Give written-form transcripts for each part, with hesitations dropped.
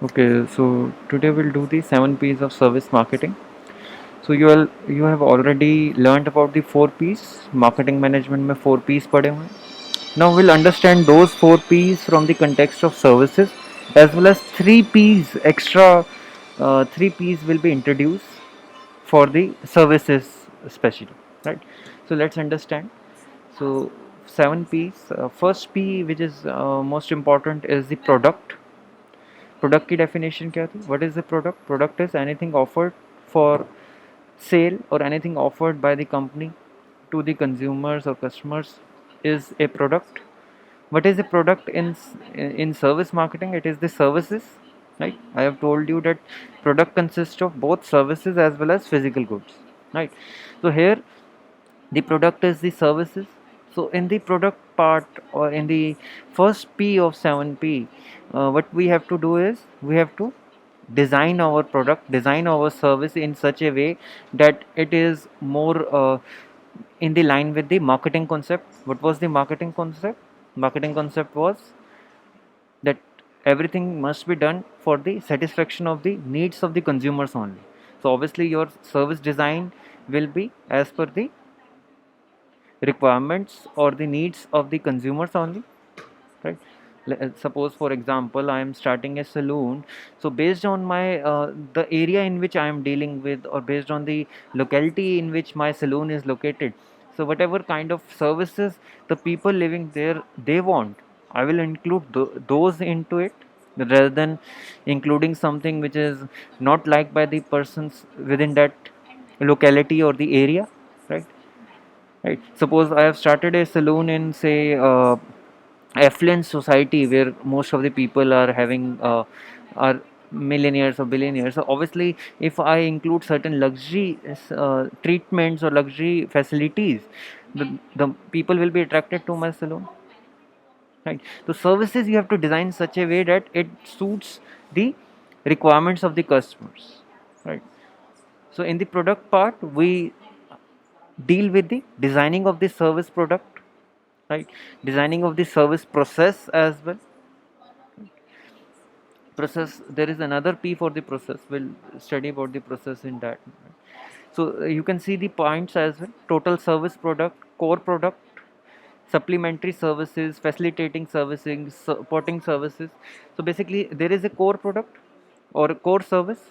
Okay, so today we'll do the 7 P's of service marketing. So you have already learned about the 4 P's. Marketing management में 4 P's पढ़े हुए हैं. Now we'll understand those 4 P's from the context of services, as well as 3 P's extra. 3 P's will be introduced for the services especially, right? So let's understand. So 7 P's. First P, which is most important, is the product. Product की definition क्या थी? What is the product? Product is anything offered for sale or anything offered by the company to the consumers or customers is a product. What is the product in service marketing? It is the services, right? I have told you that product consists of both services as well as physical goods, right? So here the product is the services. So in the product part, or in the first P of 7P, what we have to do is we have to design our product, design our service in such a way that it is more in the line with the marketing concept. What was the marketing concept? Marketing concept was that everything must be done for the satisfaction of the needs of the consumers only. So obviously your service design will be as per the requirements or the needs of the consumers only, right? Suppose for example I am starting a saloon. So based on my the area in which I am dealing with, or based on the locality in which my saloon is located, so whatever kind of services the people living there they want, I will include those into it, rather than including something which is not liked by the persons within that locality or the area, right? Right. Suppose I have started a saloon in, say, affluent society where most of the people are having are millionaires or billionaires. So obviously, if I include certain luxury treatments or luxury facilities, the people will be attracted to my salon, right? So services you have to design such a way that it suits the requirements of the customers, right? So in the product part, we deal with the designing of the service product, right? Designing of the service process as well. Process, there is another P for the process. We'll study about the process in that. So you can see the points as well: total service product, core product, supplementary services, facilitating servicing, supporting services. So basically there is a core product or a core service,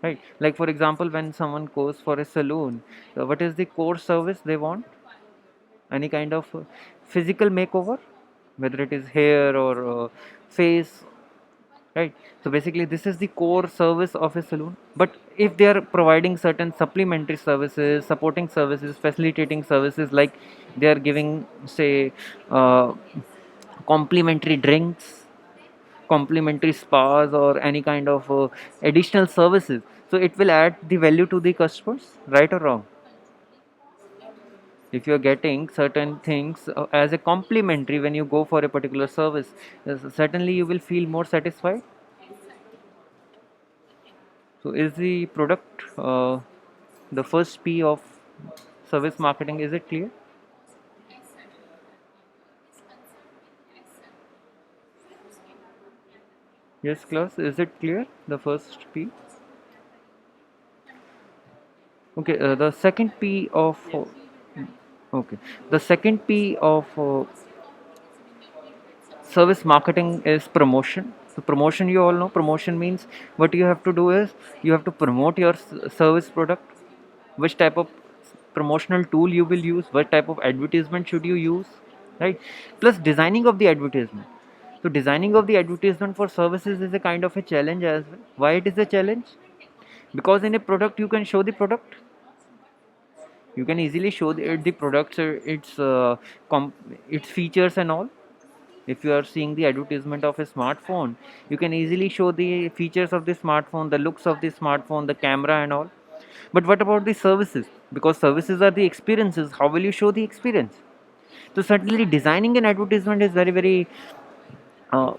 right? Like for example, when someone goes for a saloon, what is the core service they want? Any kind of physical makeover, whether it is hair or face, right? So basically this is the core service of a saloon. But if they are providing certain supplementary services, supporting services, facilitating services, like they are giving, say, uh, complimentary drinks, complimentary spas, or any kind of additional services, so it will add the value to the customers, right or wrong? If you are getting certain things as a complimentary when you go for a particular service, certainly you will feel more satisfied. So is the product the first P of service marketing? Is it clear? Yes, class. Is it clear? The first P. Okay. The second P of okay. The second P of service marketing is promotion. So promotion, you all know, promotion means what you have to do is you have to promote your service product. Which type of promotional tool you will use, what type of advertisement should you use, right? Plus designing of the advertisement. So designing of the advertisement for services is a kind of a challenge as well. Why it is a challenge? Because in a product you can show the product, you can easily show the products, its features and all. If you are seeing the advertisement of a smartphone, you can easily show the features of the smartphone, the looks of the smartphone, the camera and all. But what about the services? Because services are the experiences, how will you show the experience? So certainly designing an advertisement is very very uh,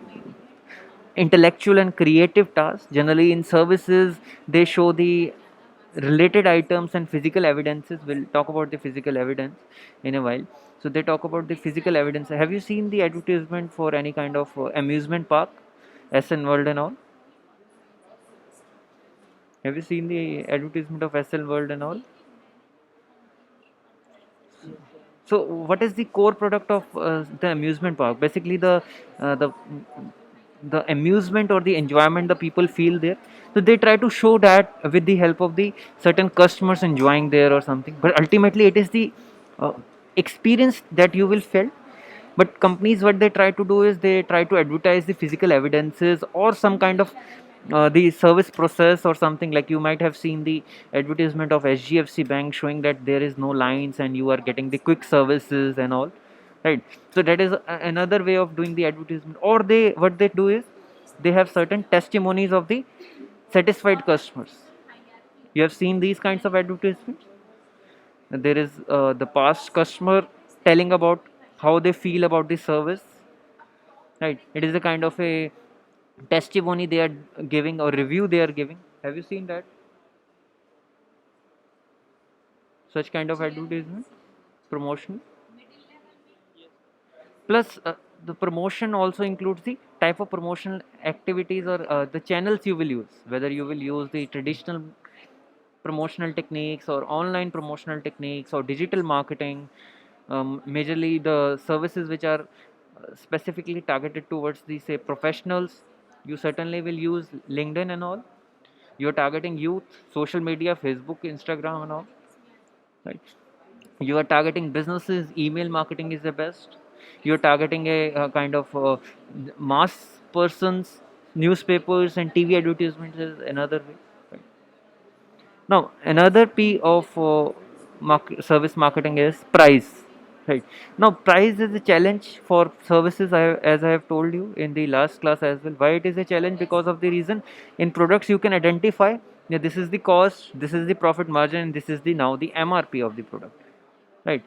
intellectual and creative task. Generally in services they show the related items and physical evidences. We'll talk about the physical evidence in a while. So they talk about the physical evidence. Have you seen the advertisement for any kind of amusement park, SN World and all? Have you seen the advertisement of SL World and all? So what is the core product of the amusement park? Basically, the amusement or the enjoyment the people feel there. So they try to show that with the help of the certain customers enjoying there or something. But ultimately, it is the uh, experience that you will feel. But companies, what they try to do is they try to advertise the physical evidences or some kind of the service process or something. Like you might have seen the advertisement of SGFC Bank showing that there is no lines and you are getting the quick services and all, right? So that is another way of doing the advertisement. Or they, what they do is they have certain testimonies of the satisfied customers. You have seen these kinds of advertisements. There is the past customer telling about how they feel about the service, right? It is a kind of a testimony they are giving or review they are giving. Have you seen that, such kind of advertisement, promotion? Plus the promotion also includes the type of promotional activities or the channels you will use, whether you will use the traditional promotional techniques or online promotional techniques or digital marketing. Majorly the services which are specifically targeted towards the say professionals, you certainly will use LinkedIn and all. You're targeting youth, social media, Facebook, Instagram and all, right? You are targeting businesses, email marketing is the best. You're targeting a kind of mass persons, newspapers and TV advertisements is another way, right? Now, another P of service marketing is price. Right. Now, price is a challenge for services, as I have told you in the last class as well. Why it is a challenge? Because of the reason in products you can identify, yeah, this is the cost, this is the profit margin, and this is the now the MRP of the product, right?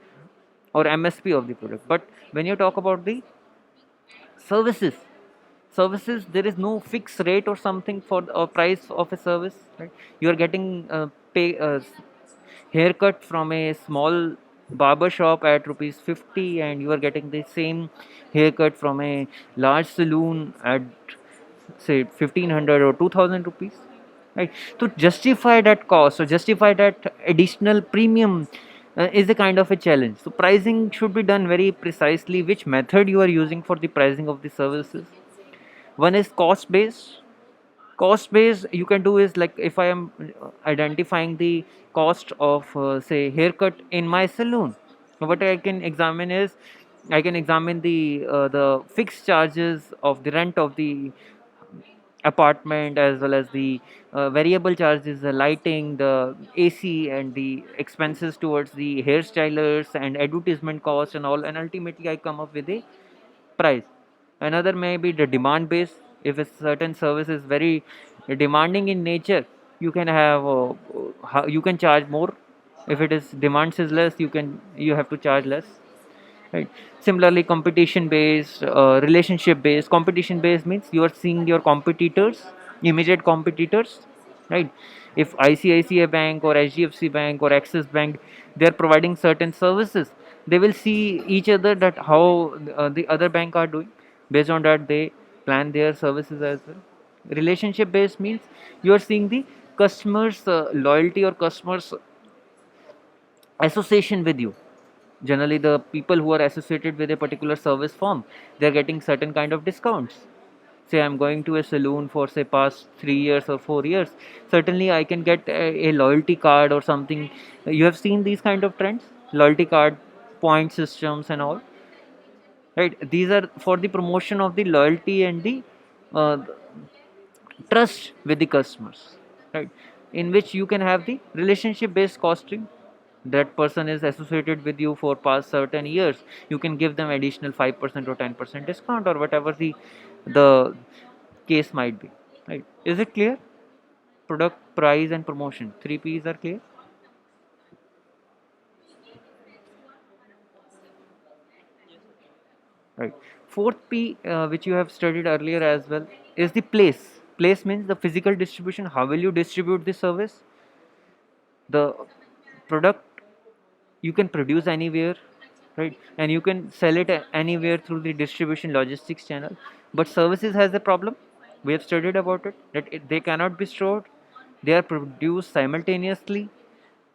Or MSP of the product. But when you talk about the services, services there is no fixed rate or something for the price of a service, right? You are getting pay haircut from a small barber shop at rupees 50 and you are getting the same haircut from a large saloon at say 1500 or 2000 rupees, right? To justify that cost or justify that additional premium is a kind of a challenge. So pricing should be done very precisely, which method you are using for the pricing of the services. One is cost based. Cost based you can do is like, if I am identifying the cost of say haircut in my saloon, what I can examine is I can examine the fixed charges of the rent of the apartment, as well as the variable charges, the lighting, the AC, and the expenses towards the hairstylers and advertisement costs and all, and ultimately I come up with a price. Another may be the demand base. If a certain service is very demanding in nature, you can have you can charge more. If it is demands is less, you have to charge less, right? Similarly, competition based, relationship based. Competition based means you are seeing your competitors, immediate competitors, right? If ICICI Bank or HDFC Bank or Axis Bank, they are providing certain services, they will see each other that how the other bank are doing. Based on that, they plan their services as well. Relationship based means you are seeing the customers loyalty or customers association with you. Generally the people who are associated with a particular service firm, they are getting certain kind of discounts. Say I'm going to a saloon for say past 3 years or 4 years, certainly I can get a loyalty card or something. You have seen these kind of trends, loyalty card, point systems and all, right? These are for the promotion of the loyalty and the uh, trust with the customers, right? In which you can have the relationship based costing. That person is associated with you for past certain years, you can give them additional 5% or 10% discount or whatever the case might be, right? Is it clear? Product, price and promotion, 3 P's are clear, right? Fourth P, which you have studied earlier as well, is the place means the physical distribution. How will you distribute the service? The product you can produce anywhere, right? And you can sell it anywhere through the distribution logistics channel. But services has a problem. We have studied about it, that they cannot be stored, They are produced simultaneously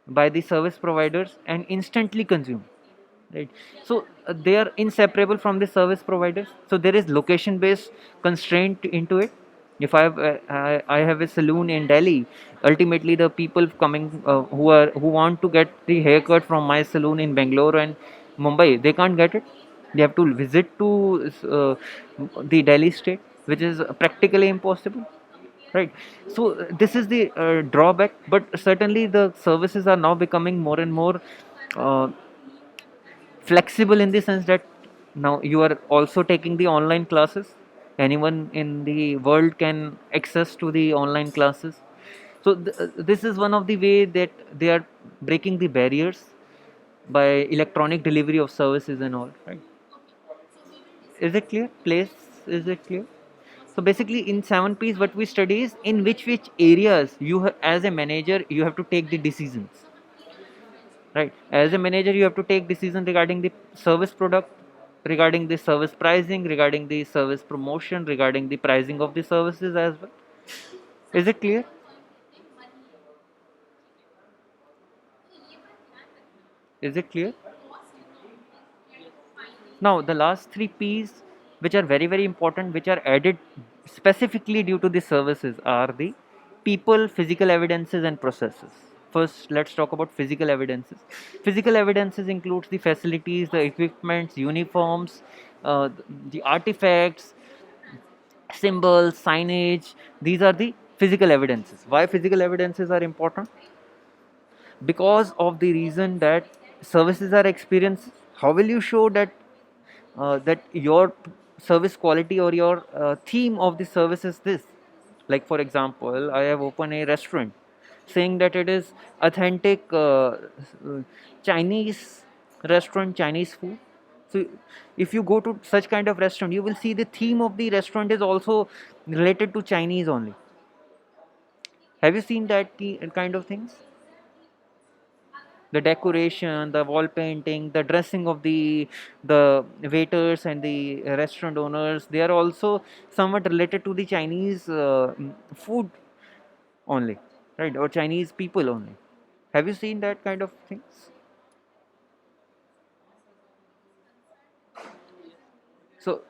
by the service providers and instantly consumed, right? So they are inseparable from the service providers. So there is location based constraint into it. If I have a saloon in Delhi, ultimately the people coming who want to get the haircut from my saloon in Bangalore and Mumbai, they can't get it. They have to visit to the Delhi state, which is practically impossible, right? So this is the drawback, but certainly the services are now becoming more and more uh, flexible, in the sense that now you are also taking the online classes. Anyone in the world can access to the online classes. So this is one of the way that they are breaking the barriers by electronic delivery of services and all, right? Is it clear? Place, is it clear? So basically in 7 P's what we study is in which areas as a manager you have to take the decisions, right? As a manager you have to take decision regarding the service product, regarding the service pricing, regarding the service promotion, regarding the pricing of the services as well. Is it clear? Is it clear? Now the last 3 P's, which are very very important, which are added specifically due to the services, are the people, physical evidences and processes. First let's talk about physical evidences. Physical evidences includes the facilities, the equipments, uniforms, the artifacts, symbols, signage. These are the physical evidences. Why physical evidences are important? Because of the reason that services are experienced. How will you show that that your service quality or your theme of the service is this? Like for example, I have opened a restaurant saying that it is authentic Chinese restaurant, Chinese food. So if you go to such kind of restaurant, you will see the theme of the restaurant is also related to Chinese only. Have you seen that kind of things? The decoration, the wall painting, the dressing of the waiters and the restaurant owners, they are also somewhat related to the Chinese food only, right? Or Chinese people only. Have you seen that kind of things? So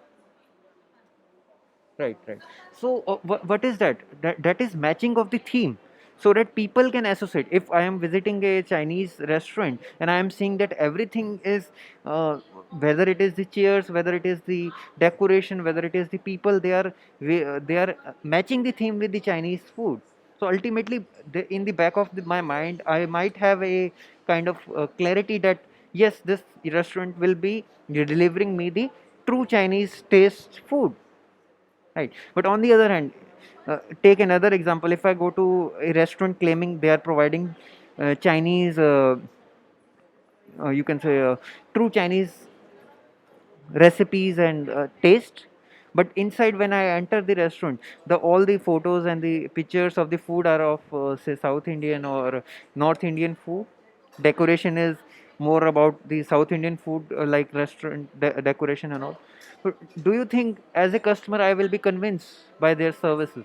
right, right. So what is that? That is matching of the theme, so that people can associate. If I am visiting a Chinese restaurant and I am seeing that everything is, uh, whether it is the chairs, whether it is the decoration, whether it is the people, they are matching the theme with the Chinese food. So ultimately, in the back of my mind, I might have a kind of clarity that yes, this restaurant will be delivering me the true Chinese taste food, right? But on the other hand, take another example. If I go to a restaurant claiming they are providing Chinese, you can say true Chinese recipes and taste, but inside when I enter the restaurant, the all the photos and the pictures of the food are of say South Indian or North Indian food. Decoration is more about the South Indian food, like restaurant decoration and all. But do you think as a customer I will be convinced by their services?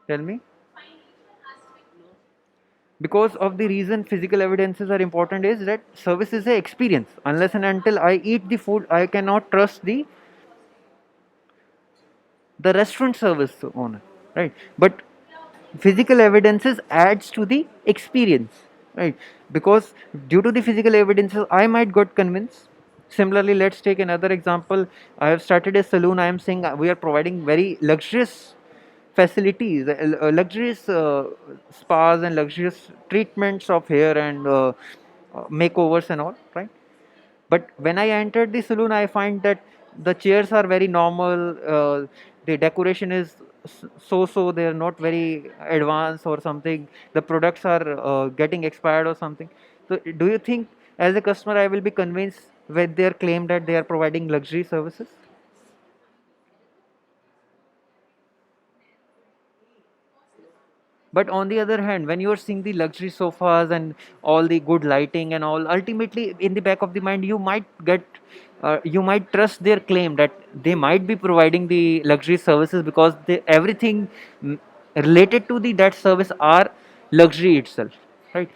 Tell me. Because of the reason physical evidences are important is that service is a experience. Unless and until I eat the food, I cannot trust the restaurant service owner, right? But physical evidences adds to the experience, right? Because due to the physical evidences I might got convinced. Similarly, let's take another example. I have started a saloon. I am saying we are providing very luxurious facilities, luxurious spas and luxurious treatments of hair and makeovers and all, right? But when I entered the saloon, I find that the chairs are very normal. The decoration is so. They are not very advanced or something. The products are getting expired or something. So, do you think, as a customer, I will be convinced with their claim that they are providing luxury services? But on the other hand, when you are seeing the luxury sofas and all the good lighting and all, ultimately in the back of the mind, you might trust their claim that they might be providing the luxury services because everything related to the that service are luxury itself, right?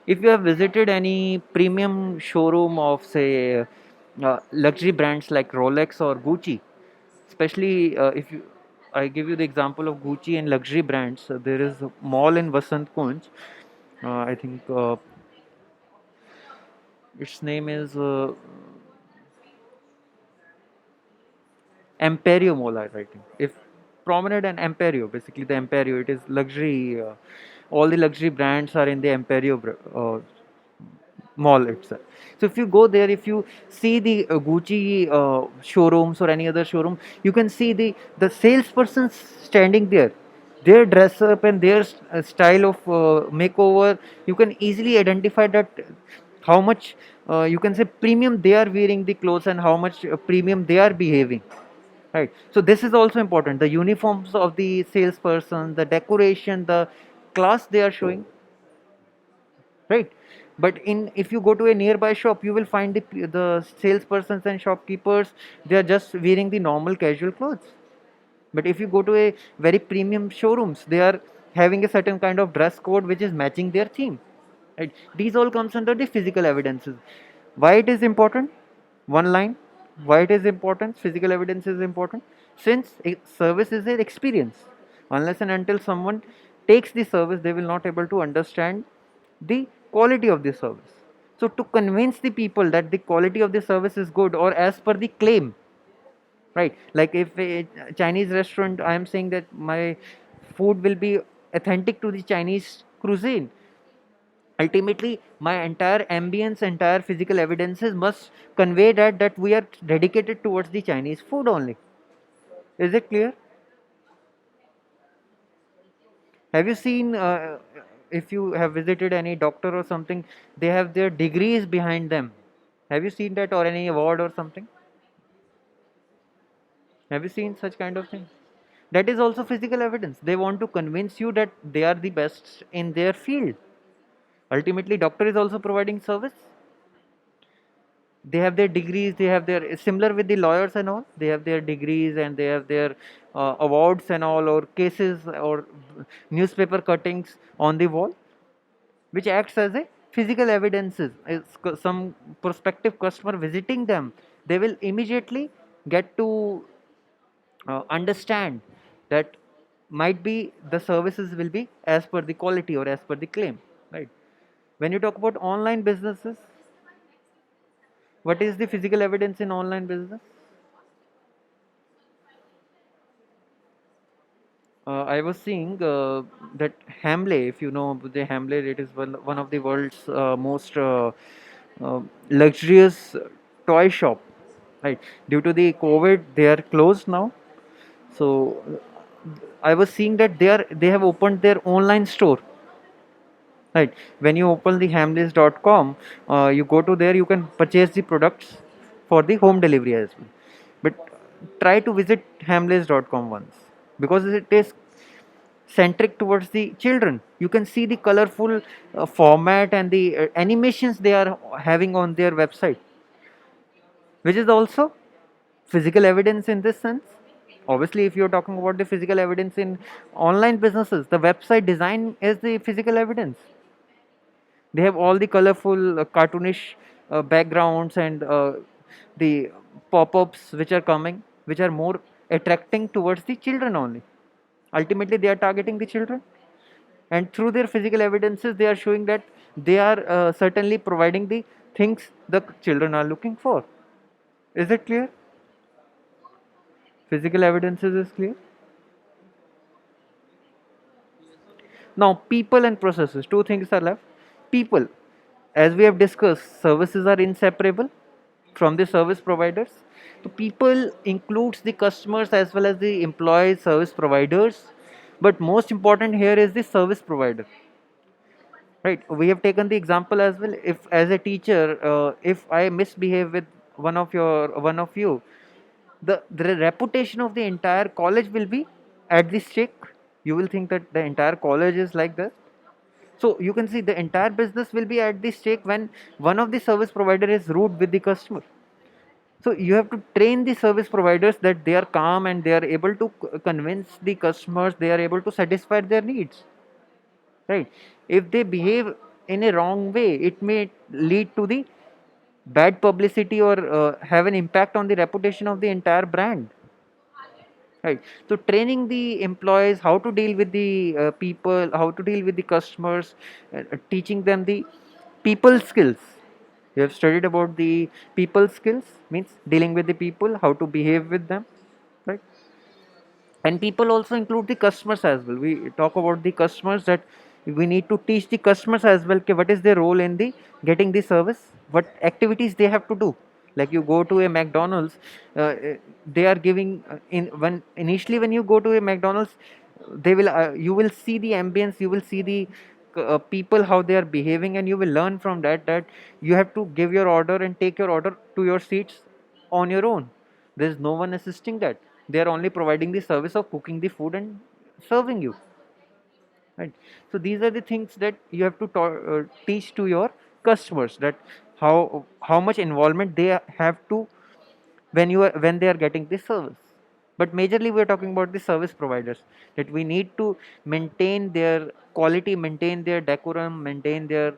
If you have visited any premium showroom of say luxury brands like Rolex or Gucci, especially if you I give you the example of Gucci and luxury brands. There is a mall in Vasant Kunj. I think its name is Emperio Mall, I think. If Promenade and Emperio, basically the Emperio, it is luxury. All the luxury brands are in the Emperio mall itself. So if you go there, if you see the Gucci showrooms or any other showroom, you can see the salesperson standing there. Their dress up and their style of makeover, you can easily identify that how much you can say premium they are wearing the clothes and how much premium they are behaving. Right. So this is also important. The uniforms of the salesperson, the decoration, the class they are showing, right? But in if you go to a nearby shop, you will find the salespersons and shopkeepers, they are just wearing the normal casual clothes. But if you go to a very premium showrooms, they are having a certain kind of dress code which is matching their theme, right? These all comes under the physical evidences. Why it is important? One line. Why it is important? Physical evidence is important since a service is an experience. Unless and until someone takes the service, they will not able to understand the quality of the service. So to convince the people that the quality of the service is good or as per the claim, right? Like if a Chinese restaurant, I am saying that my food will be authentic to the Chinese cuisine. Ultimately, my entire ambience, entire physical evidences must convey that we are dedicated towards the Chinese food only. Is it clear? Have you seen if you have visited any doctor or something, they have their degrees behind them. Have you seen that, or any award or something? Have you seen such kind of thing? That is also physical evidence. They want to convince you that they are the best in their field. Ultimately, doctor is also providing service. They have their degrees, they have their similar with the lawyers and all. They have their degrees and they have their awards and all, or cases or newspaper cuttings on the wall, which acts as a physical evidences. Some prospective customer visiting them, they will immediately get to understand that might be the services will be as per the quality or as per the claim, right? When you talk about online businesses, what is the physical evidence in online business? I was seeing that Hamley, if you know the Hamley, it is one of the world's most uh, luxurious toy shop. Right, due to the COVID, they are closed now. So I was seeing that they have opened their online store. Right, when you open the Hamleys.com, you go to there, you can purchase the products for the home delivery as well. But try to visit Hamleys.com once because it is centric towards the children. You can see the colorful format and the animations they are having on their website, which is also physical evidence in this sense. Obviously, if you're talking about the physical evidence in online businesses, the website design is the physical evidence. They have all the colorful cartoonish backgrounds and the pop-ups which are coming, which are more attracting towards the children only. Ultimately, they are targeting the children, and through their physical evidences they are showing that they are certainly providing the things the children are looking for. Is it clear? Physical evidences is clear. Now people and processes, two things are left. People, as we have discussed, services are inseparable from the service providers. So people includes the customers as well as the employees, service providers, but most important here is the service provider. Right, we have taken the example as well. If as a teacher, if I misbehave with one of you, the reputation of the entire college will be at the stake. You will think that the entire college is like this. So you can see the entire business will be at the stake when one of the service provider is rude with the customer. So you have to train the service providers that they are calm and they are able to convince the customers, they are able to satisfy their needs, right? If they behave in a wrong way, it may lead to the bad publicity or have an impact on the reputation of the entire brand, right? So training the employees how to deal with the people, how to deal with the customers, teaching them the people skills. You have studied about the people skills, means dealing with the people, how to behave with them, right? And people also include the customers as well. We talk about the customers, that we need to teach the customers as well, what is their role in the getting the service, what activities they have to do. Like you go to a McDonald's, they are giving in when initially when you go to a McDonald's, they will you will see the ambience, you will see the people how they are behaving, and you will learn from that, that you have to give your order and take your order to your seats on your own. There is no one assisting that. They are only providing the service of cooking the food and serving you, right? So these are the things that you have to teach to your customers, that how much involvement they have to when they are getting this service. But majorly we are talking about the service providers, that we need to maintain their quality, maintain their decorum, maintain their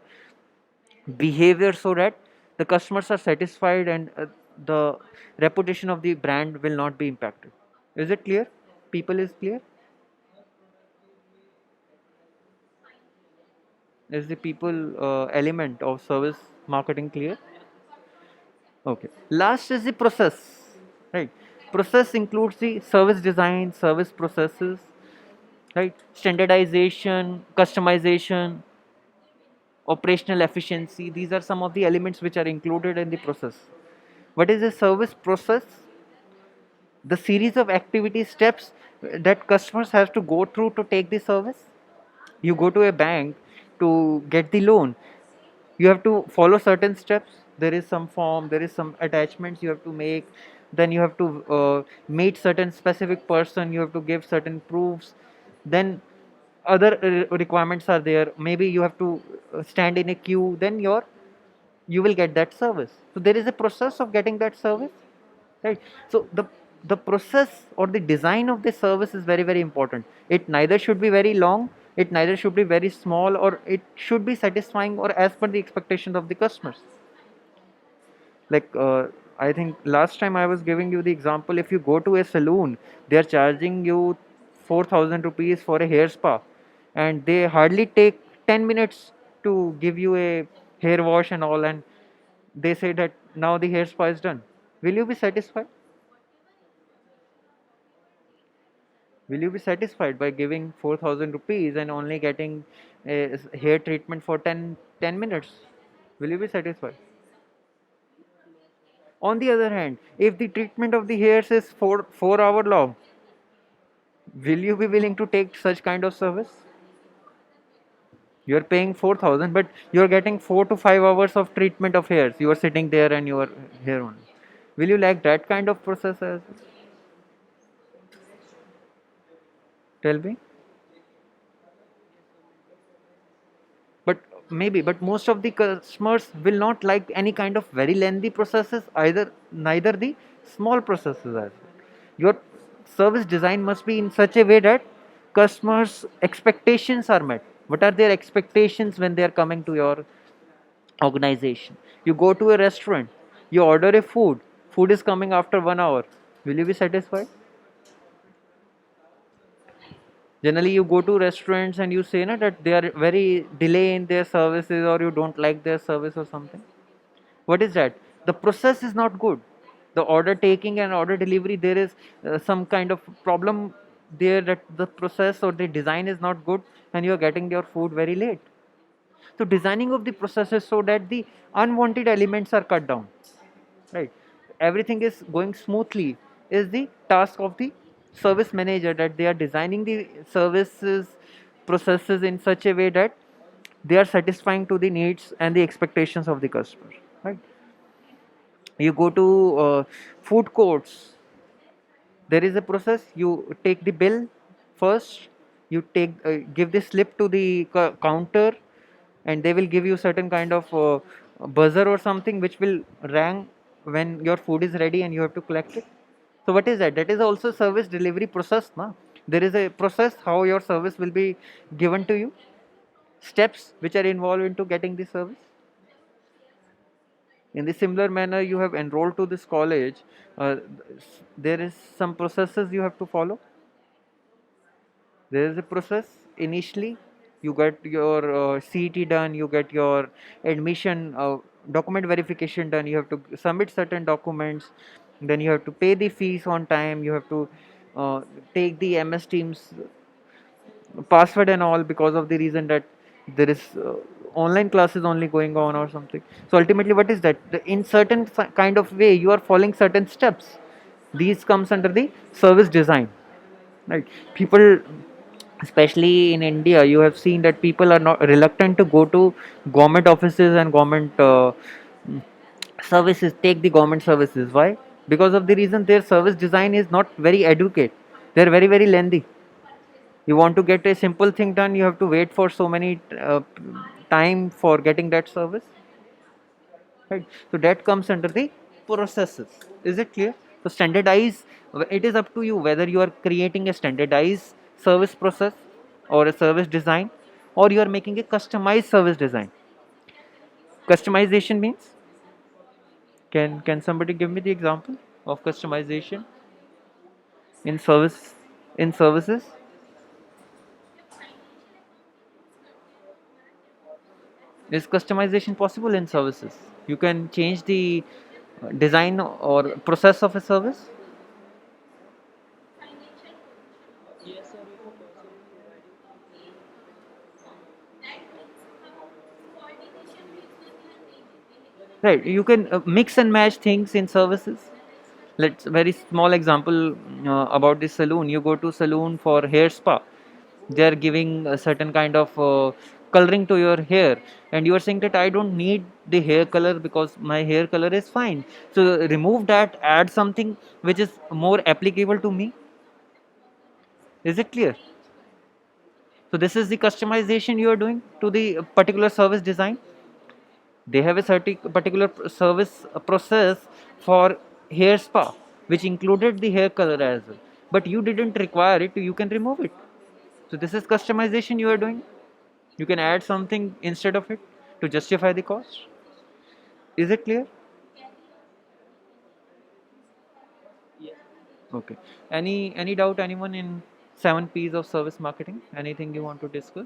behavior, so that the customers are satisfied and the reputation of the brand will not be impacted. Is it clear? People is clear? Is the people element of service marketing clear? Okay. Last is the process, right? Process includes the service design, service processes, right? Standardization, customization, operational efficiency. These are some of the elements which are included in the process. What is a service process? The series of activity steps that customers have to go through to take the service. You go to a bank to get the loan, you have to follow certain steps. There is some form, there is some attachments you have to make, then you have to meet certain specific person, you have to give certain proofs, then other requirements are there. Maybe you have to stand in a queue, then you will get that service. So there is a process of getting that service, right? So the process or the design of the service is very very important. It neither should be very long, it neither should be very small, or it should be satisfying or as per the expectations of the customers. Like I think last time I was giving you the example, if you go to a saloon, they are charging you 4,000 rupees for a hair spa, and they hardly take 10 minutes to give you a hair wash and all, and they say that now the hair spa is done. Will you be satisfied? Will you be satisfied by giving 4,000 rupees and only getting a hair treatment for 10 minutes? Will you be satisfied? On the other hand, if the treatment of the hairs is 4 hour long, will you be willing to take such kind of service? You are paying 4,000, but you are getting 4 to 5 hours of treatment of hairs. You are sitting there and you are here only. Will you like that kind of process as well? Tell me. But maybe, but most of the customers will not like any kind of very lengthy processes either, neither the small processes as well. Your service design must be in such a way that customers expectations are met. What are their expectations when they are coming to your organization? You go to a restaurant, you order a food is coming after 1 hour. Will you be satisfied? Generally you go to restaurants and you say na, that they are very delay in their services, or you don't like their service or something. What is that? The process is not good. The order taking and order delivery, there is some kind of problem there, that the process or the design is not good and you are getting your food very late. So designing of the processes so that the unwanted elements are cut down, right? Everything is going smoothly is the task of the service manager, that they are designing the services processes in such a way that they are satisfying to the needs and the expectations of the customer, right? You go to food courts, there is a process. You take the bill first, you take give the slip to the counter, and they will give you certain kind of buzzer or something which will rang when your food is ready and you have to collect it. So what is that? That is also service delivery process, na? There is a process how your service will be given to you, steps which are involved into getting the service. In the similar manner, you have enrolled to this college, uh, there is some processes you have to follow. There is a process. Initially you get your CET done, you get your admission document verification done, you have to submit certain documents, then you have to pay the fees on time, you have to uh, take the MS Teams password and all, because of the reason that there is online classes only going on or something. So ultimately what is that, in certain kind of way you are following certain steps. These comes under the service design, right? People, especially in India, you have seen that people are not reluctant to go to government offices and government services, take the government services. Why? Because of the reason their service design is not very adequate. They're very very lengthy. You want to get a simple thing done, you have to wait for so many time for getting that service, right? So that comes under the processes. Is it clear? So standardize, it is up to you whether you are creating a standardized service process or a service design, or you are making a customized service design. Customization means, can somebody give me the example of customization in service, in services? Is customization possible in services? You can change the design or process of a service. Right, you can mix and match things in services. Let's very small example about the saloon. You go to saloon for hair spa, they are giving a certain kind of coloring to your hair, and you are saying that I don't need the hair color because my hair color is fine, so remove that, add something which is more applicable to me. Is it clear? So this is the customization you are doing to the particular service design. They have a certain particular service process for hair spa which included the hair color as well, but you didn't require it, you can remove it. So this is customization you are doing. You can add something instead of it to justify the cost. Is it clear? Okay. Any doubt anyone in 7 P's of service marketing? Anything you want to discuss?